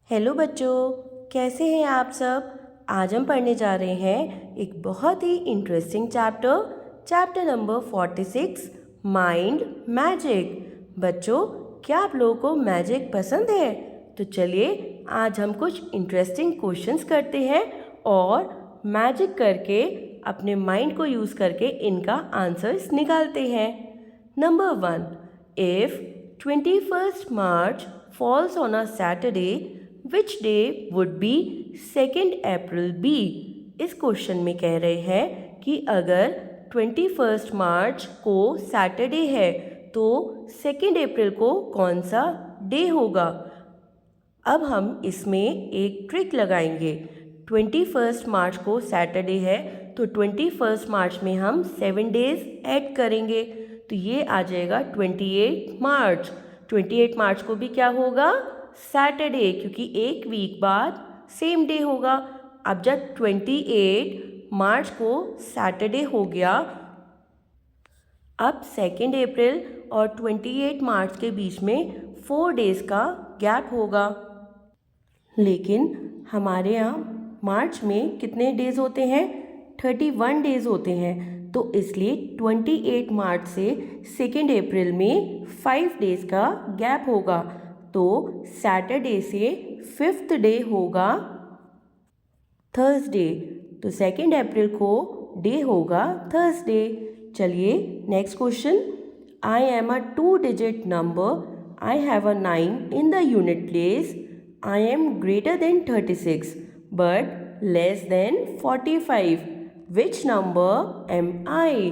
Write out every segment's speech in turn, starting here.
Hello बच्चों, कैसे हैं आप सब। आज हम पढ़ने जा रहे हैं एक बहुत ही interesting chapter number 46 mind magic. बच्चों, क्या आप लोगों को मैजिक पसंद है? तो चलिए आज हम कुछ इंटरेस्टिंग क्वेश्चंस करते हैं और मैजिक करके अपने माइंड को यूज़ करके इनका आंसर्स निकालते हैं। Number 1, if 21st March falls on a Saturday, which day would be 2nd April be? इस क्वेश्चन में कह रहे हैं कि अगर 21st मार्च को सैटरडे है तो 2nd अप्रैल को कौन सा डे होगा। अब हम इसमें एक ट्रिक लगाएंगे। 21st मार्च को सैटरडे है तो 21st मार्च में हम 7 डेज ऐड करेंगे, तो ये आ जाएगा 28 मार्च। 28 मार्च को भी क्या होगा? सैटरडे, क्योंकि एक वीक बाद सेम डे होगा। अब जब 28 मार्च को सैटरडे हो गया, अब 2nd अप्रैल और 28 मार्च के बीच में 4 डेज़ का गैप होगा। लेकिन हमारे यहाँ मार्च में कितने डेज़ होते हैं? 31 डेज़ होते हैं, तो इसलिए 28 मार्च से 2nd अप्रैल में 5 डेज़ का गैप होगा। तो सैटरडे से 5th डे होगा थर्सडे, तो 2nd अप्रैल को डे होगा थर्सडे। चलिए next question. I am a 2-digit number, I have a 9 in the unit place, I am greater than 36 but less than 45, which number am I?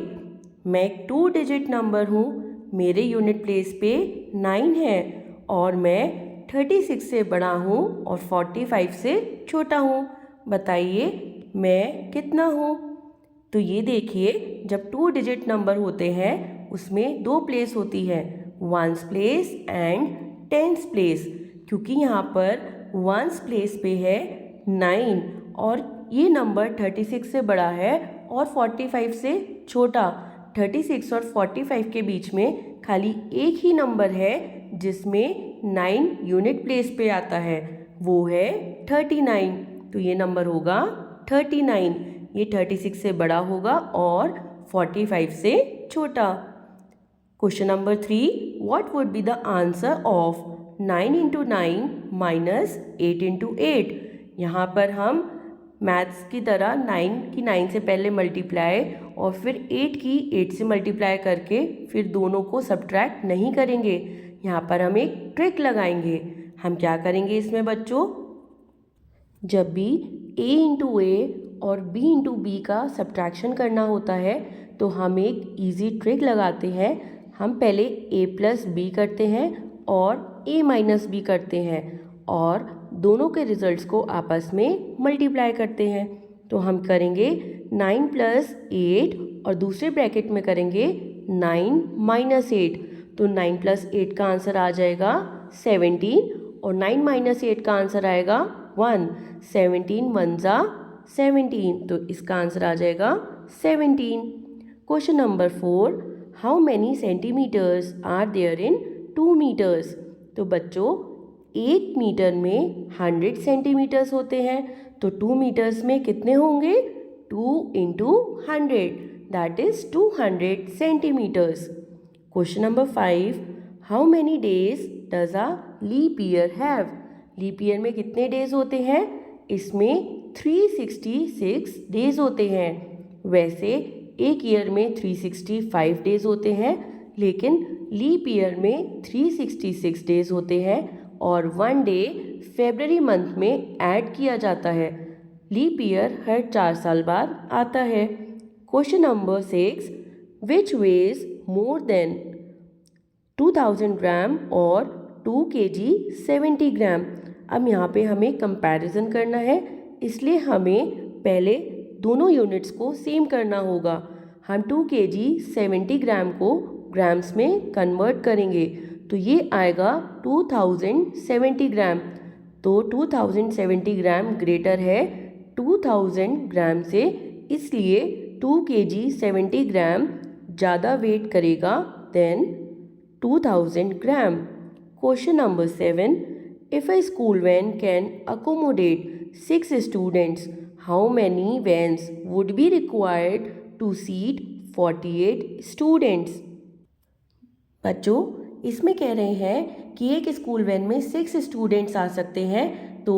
मैं एक 2-digit number हूँ, मेरे unit place पे 9 है और मैं 36 से बड़ा हूँ और 45 से छोटा हूँ। बताइए मैं कितना हूँ? तो ये देखिए, जब 2-digit नंबर होते हैं उसमें 2 प्लेस होती है, 1s place and 10s place. क्योंकि यहाँ पर 1s प्लेस पे है 9 और ये नंबर 36 से बड़ा है और 45 से छोटा। 36 और 45 के बीच में खाली एक ही नंबर है जिसमें 9 यूनिट प्लेस पे आता है, वो है 39। तो ये नंबर होगा 39। ये 36 से बड़ा होगा और 45 से छोटा। Question number 3, what would be the answer of 9 into 9 minus 8 into 8? यहाँ पर हम मैथ्स की तरह 9 की 9 से पहले मल्टीप्लाई और फिर 8 की 8 से मल्टीप्लाई करके फिर दोनों को सब्ट्रैक्ट नहीं करेंगे। यहाँ पर हम एक ट्रिक लगाएंगे। हम क्या करेंगे इसमें बच्चों? जब भी a इंटू ए और b इंटू बी का सब्ट्रैक्शन करना होता है तो हम एक इजी ट्रिक लगाते हैं। हम पहले a प्लस बी करते हैं और a माइनस बी करते हैं और दोनों के रिजल्ट्स को आपस में मल्टीप्लाई करते हैं। तो हम करेंगे 9 प्लस 8 और दूसरे ब्रैकेट में करेंगे 9 माइनस 8। तो 9 प्लस 8 का आंसर आ जाएगा 17 और 9 माइनस 8 का आंसर आएगा 1। 17 1 जा 17, तो इसका आंसर आ जाएगा 17। Question number 4, how many centimetres are there in 2 metres? तो बच्चों 1 मीटर में 100 सेंटीमीटर्स होते हैं, तो 2 मीटर्स में कितने होंगे? 2 into 100, that is 200 centimetres. Question number 5, how many days does a leap year have? Leap year में कितने डेज होते हैं? इसमें 366 डेज होते हैं। वैसे एक ईयर में 365 डेज होते हैं, लेकिन लीप ईयर में 366 डेज होते हैं और 1 डे फरवरी मंथ में ऐड किया जाता है। लीप ईयर हर 4 साल बाद आता है। Question number 6, which ways more than 2000 ग्राम और 2 kg 70 ग्राम? अब यहाँ पे हमें कंपैरिजन करना है, इसलिए हमें पहले दोनों यूनिट्स को सेम करना होगा। हम 2 kg 70 ग्राम को ग्राम्स में कन्वर्ट करेंगे, तो ये आएगा 2070 ग्राम। तो 2070 ग्राम ग्रेटर है 2000 ग्राम से, इसलिए 2 kg 70 ग्राम ज़्यादा वेट करेगा than 2000 gram. Question number 7, If a school van can accommodate 6 students, how many vans would be required to seat 48 students? बच्चों, इसमें कह रहे हैं कि एक स्कूल वैन में 6 स्टूडेंट्स आ सकते हैं, तो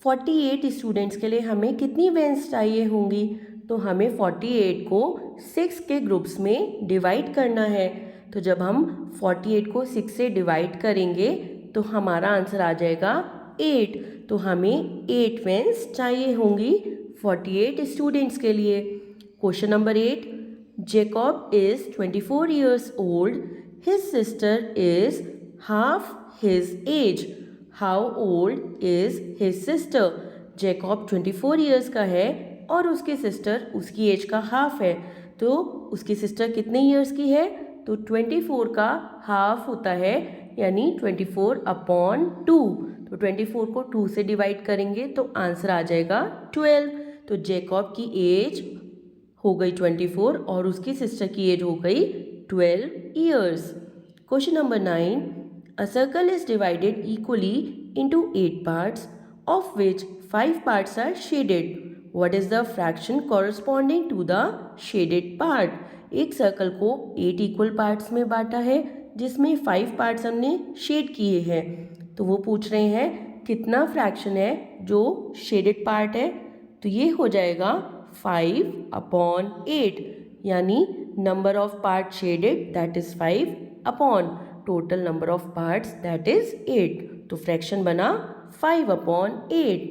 48 स्टूडेंट्स के लिए हमें कितनी वैन्स चाहिए होंगी? तो हमें 48 को 6 के ग्रुप्स में डिवाइड करना है। तो जब हम 48 को 6 से डिवाइड करेंगे तो हमारा आंसर आ जाएगा 8। तो हमें 8 वैन्स चाहिए होंगी 48 स्टूडेंट्स के लिए। Question number 8, Jacob is 24 years old. His sister is half his age. How old is his sister? Jacob 24 years का है और उसकी सिस्टर उसकी एज का हाफ है। तो उसकी सिस्टर कितने ईयर्स की है? तो 24 का हाफ होता है, यानी 24/2। तो 24 को 2 से डिवाइड करेंगे तो आंसर आ जाएगा 12। तो जेकॉब की एज हो गई 24 और उसकी सिस्टर की एज हो गई 12 years. Question number 9, a circle is divided equally into 8 parts of which 5 parts are shaded. What is the fraction corresponding to the shaded part? एक सर्कल को 8 इक्वल पार्ट्स में बांटा है जिसमें 5 पार्ट्स हमने शेड किए हैं। तो वो पूछ रहे हैं कितना फ्रैक्शन है जो शेडेड पार्ट है। तो ये हो जाएगा 5/8, यानी number of part shaded that is 5 upon total number of parts that is 8। तो फ्रैक्शन बना 5/8।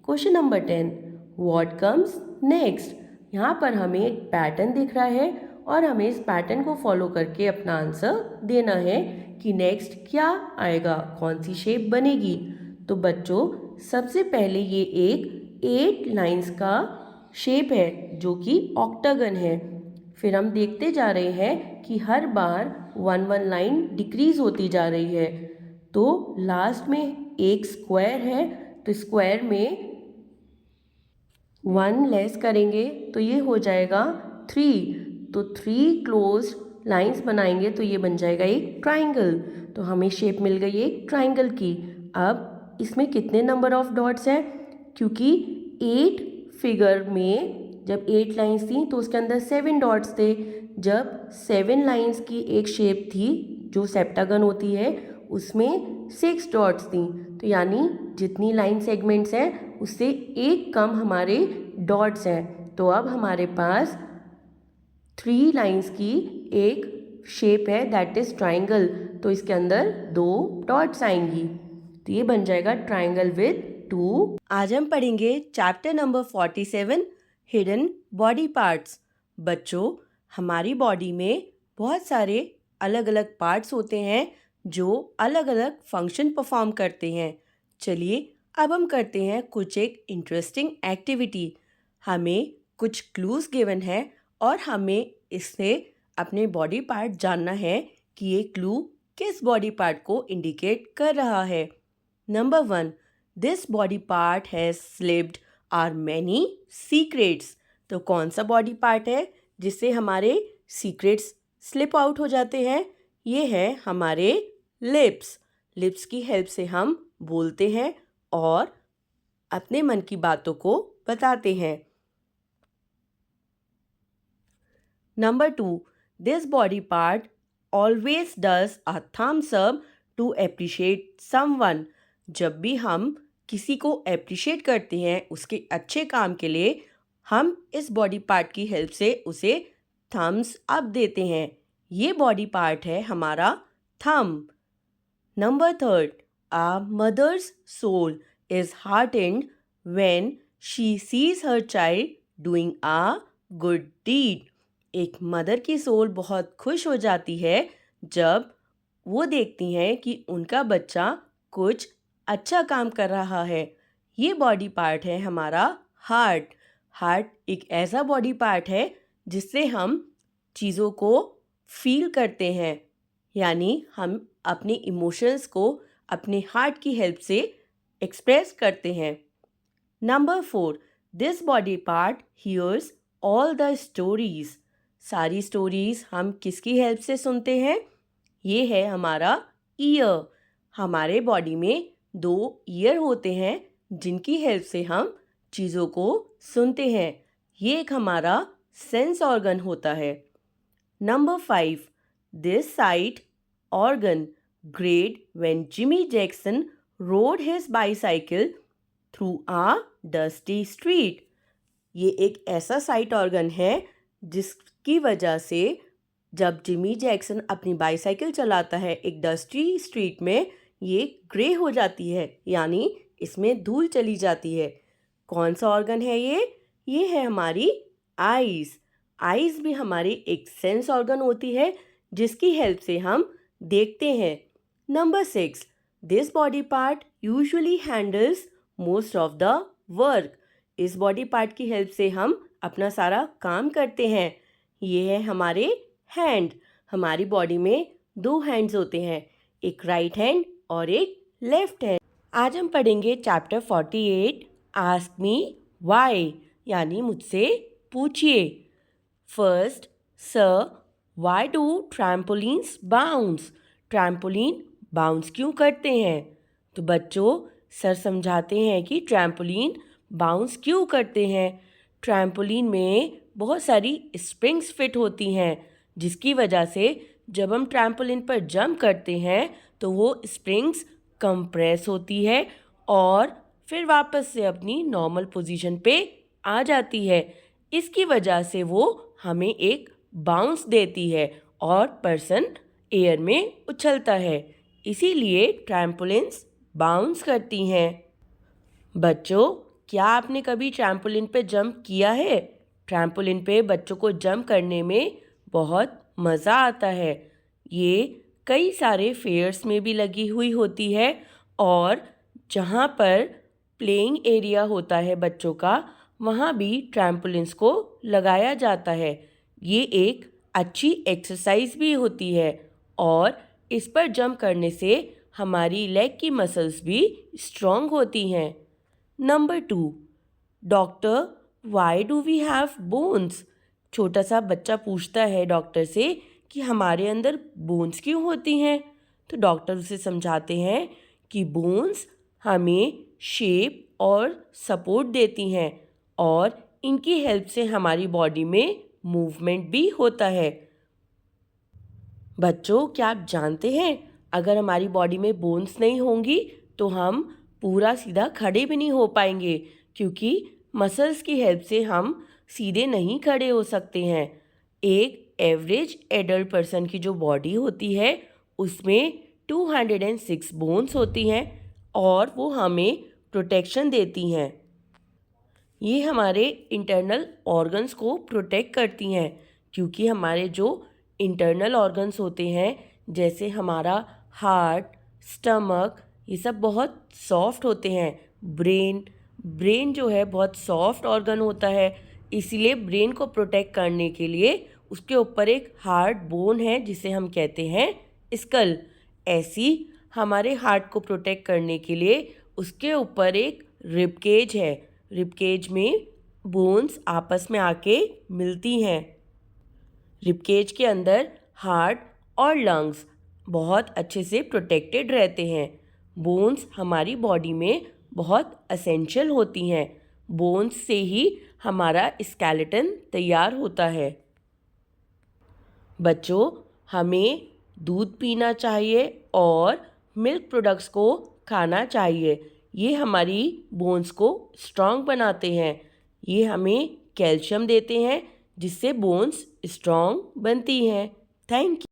Question number 10, what comes next? यहाँ पर हमें एक पैटर्न दिख रहा है और हमें इस पैटर्न को फॉलो करके अपना आंसर देना है कि नेक्स्ट क्या आएगा, कौन सी शेप बनेगी। तो बच्चों, सबसे पहले ये एक 8 लाइंस का शेप है जो कि ऑक्टागन है। फिर हम देखते जा रहे हैं कि हर बार 1 लाइन डिक्रीज होती जा रही है। तो लास्ट में एक स्क्वायर है, तो स्क्वायर में 1 लेस करेंगे तो ये हो जाएगा 3। तो 3 क्लोज लाइंस बनाएंगे तो ये बन जाएगा एक ट्राइंगल। तो हमें शेप मिल गई एक ट्राइंगल की। अब इसमें कितने नंबर ऑफ डॉट्स हैं? क्योंकि 8 फिगर में जब 8 लाइंस थी तो उसके अंदर 7 डॉट्स थे। जब 7 लाइंस की एक शेप थी जो सेप्टागन होती है उसमें 6 डॉट्स थी। तो यानी जितनी लाइन सेगमेंट्स हैं उससे एक कम हमारे डॉट्स हैं। तो अब हमारे पास 3 लाइंस की एक शेप है दैट इज ट्राइंगल। तो इसके अंदर 2 डॉट्स आएंगी, तो ये बन जाएगा ट्राइंगल विद 2। आज हम पढ़ेंगे chapter number 47, hidden body parts. बच्चों, हमारी बॉडी में बहुत सारे अलग अलग पार्ट्स होते हैं जो अलग अलग फंक्शन परफॉर्म करते हैं। चलिए अब हम करते हैं कुछ एक इंटरेस्टिंग एक्टिविटी। हमें कुछ क्लूज गिवन है और हमें इससे अपने बॉडी पार्ट जानना है कि ये क्लू किस बॉडी पार्ट को इंडिकेट कर रहा है। Number 1, this body part has slipped our many secrets. तो कौन सा बॉडी पार्ट है जिससे हमारे सीक्रेट्स स्लिप आउट हो जाते हैं? ये है हमारे लिप्स। लिप्स की हेल्प से हम बोलते हैं और अपने मन की बातों को बताते हैं। Number 2, this body part always does a thumbs up to appreciate someone. जब भी हम किसी को एप्रिशिएट करते हैं उसके अच्छे काम के लिए, हम इस बॉडी पार्ट की हेल्प से उसे थम्स अप देते हैं। ये बॉडी पार्ट है हमारा thumb. Number 3, a mother's soul is heartened when she sees her child doing a good deed. एक मदर की सोल बहुत खुश हो जाती है जब वो देखती हैं कि उनका बच्चा कुछ अच्छा काम कर रहा है। ये बॉडी पार्ट है हमारा हार्ट। हार्ट एक ऐसा बॉडी पार्ट है जिससे हम चीज़ों को फील करते हैं, यानी हम अपने इमोशंस को अपने हार्ट की हेल्प से एक्सप्रेस करते हैं। Number 4, this body part hears all the stories. सारी स्टोरीज हम किसकी हेल्प से सुनते हैं? ये है हमारा ईयर। हमारे बॉडी में 2 ईयर होते हैं जिनकी हेल्प से हम चीज़ों को सुनते हैं। ये एक हमारा सेंस ऑर्गन होता है। Number 5, this sight organ grade when Jimmy Jackson rode his bicycle through a dusty street. ये एक ऐसा साइट ऑर्गन है जिसकी वजह से जब जिमी जैक्सन अपनी बाइसाइकिल चलाता है एक डस्टी स्ट्रीट में, ये ग्रे हो जाती है, यानी इसमें धूल चली जाती है। कौन सा ऑर्गन है ये है हमारी आईज। आईज भी हमारी एक सेंस ऑर्गन होती है जिसकी हेल्प से हम देखते हैं। Number 6, this body part usually handles most of the work. इस बॉडी पार्ट की हेल्प से हम अपना सारा काम करते हैं। ये है हमारे हैंड। हमारी बॉडी में 2 हैंड्स होते हैं, एक राइट हैंड और एक लेफ्ट हैंड। आज हम पढ़ेंगे चैप्टर 48, आस्क मी वाई, यानी मुझसे पूछिए। First, sir why do trampolines bounce? Trampoline bounce क्यों करते हैं? तो बच्चों, सर समझाते हैं कि ट्रैम्पोलिन बाउंस क्यों करते हैं। ट्रैम्पोलिन में बहुत सारी स्प्रिंग्स फिट होती हैं जिसकी वजह से जब हम ट्रैम्पोलिन पर जंप करते हैं तो वो स्प्रिंग्स कंप्रेस होती है और फिर वापस से अपनी नॉर्मल पोजीशन पे आ जाती है। इसकी वजह से वो हमें एक बाउंस देती है और पर्सन एयर में उछलता है। इसीलिए ट्रैम्पोलिन्स बाउंस करती हैं। बच्चों, क्या आपने कभी ट्रैम्पोलिन पे जंप किया है? ट्रैम्पोलिन पे बच्चों को जंप करने में बहुत मज़ा आता है। ये कई सारे फेयर्स में भी लगी हुई होती है और जहाँ पर प्लेइंग एरिया होता है बच्चों का, वहाँ भी ट्रैम्पोलिन्स को लगाया जाता है। ये एक अच्छी एक्सरसाइज भी होती है और इस पर जंप करने से हमारी लेग की मसल्स भी स्ट्रॉन्ग होती हैं। Number 2, doctor why do we have bones? छोटा सा बच्चा पूछता है डॉक्टर से कि हमारे अंदर बोन्स क्यों होती हैं? तो डॉक्टर उसे समझाते हैं कि बोन्स हमें शेप और सपोर्ट देती हैं और इनकी हेल्प से हमारी बॉडी में मूवमेंट भी होता है। बच्चों, क्या आप जानते हैं अगर हमारी बॉडी में बोन्स नहीं होंगी तो हम पूरा सीधा खड़े भी नहीं हो पाएंगे, क्योंकि मसल्स की हेल्प से हम सीधे नहीं खड़े हो सकते हैं। एक एवरेज एडल्ट पर्सन की जो बॉडी होती है उसमें 206 बोन्स होती हैं और वो हमें प्रोटेक्शन देती हैं। ये हमारे इंटरनल ऑर्गन्स को प्रोटेक्ट करती हैं, क्योंकि हमारे जो इंटरनल ऑर्गन्स होते हैं जैसे हमारा हार्ट, स्टमक, ये सब बहुत सॉफ्ट होते हैं। ब्रेन जो है बहुत सॉफ्ट ऑर्गन होता है, इसीलिए ब्रेन को प्रोटेक्ट करने के लिए उसके ऊपर एक हार्ड बोन है जिसे हम कहते हैं स्कल। ऐसी हमारे हार्ट को प्रोटेक्ट करने के लिए उसके ऊपर एक रिब केज है। रिब केज में बोन्स आपस में आके मिलती हैं। रिब केज के अंदर हार्ट और लंग्स बहुत अच्छे से प्रोटेक्टेड रहते हैं। बोन्स हमारी बॉडी में बहुत एसेंशियल होती हैं। बोन्स से ही हमारा स्केलेटन तैयार होता है। बच्चों, हमें दूध पीना चाहिए और मिल्क प्रोडक्ट्स को खाना चाहिए। ये हमारी बोन्स को स्ट्रॉन्ग बनाते हैं। ये हमें कैल्शियम देते हैं जिससे बोन्स स्ट्रॉन्ग बनती हैं। Thank you.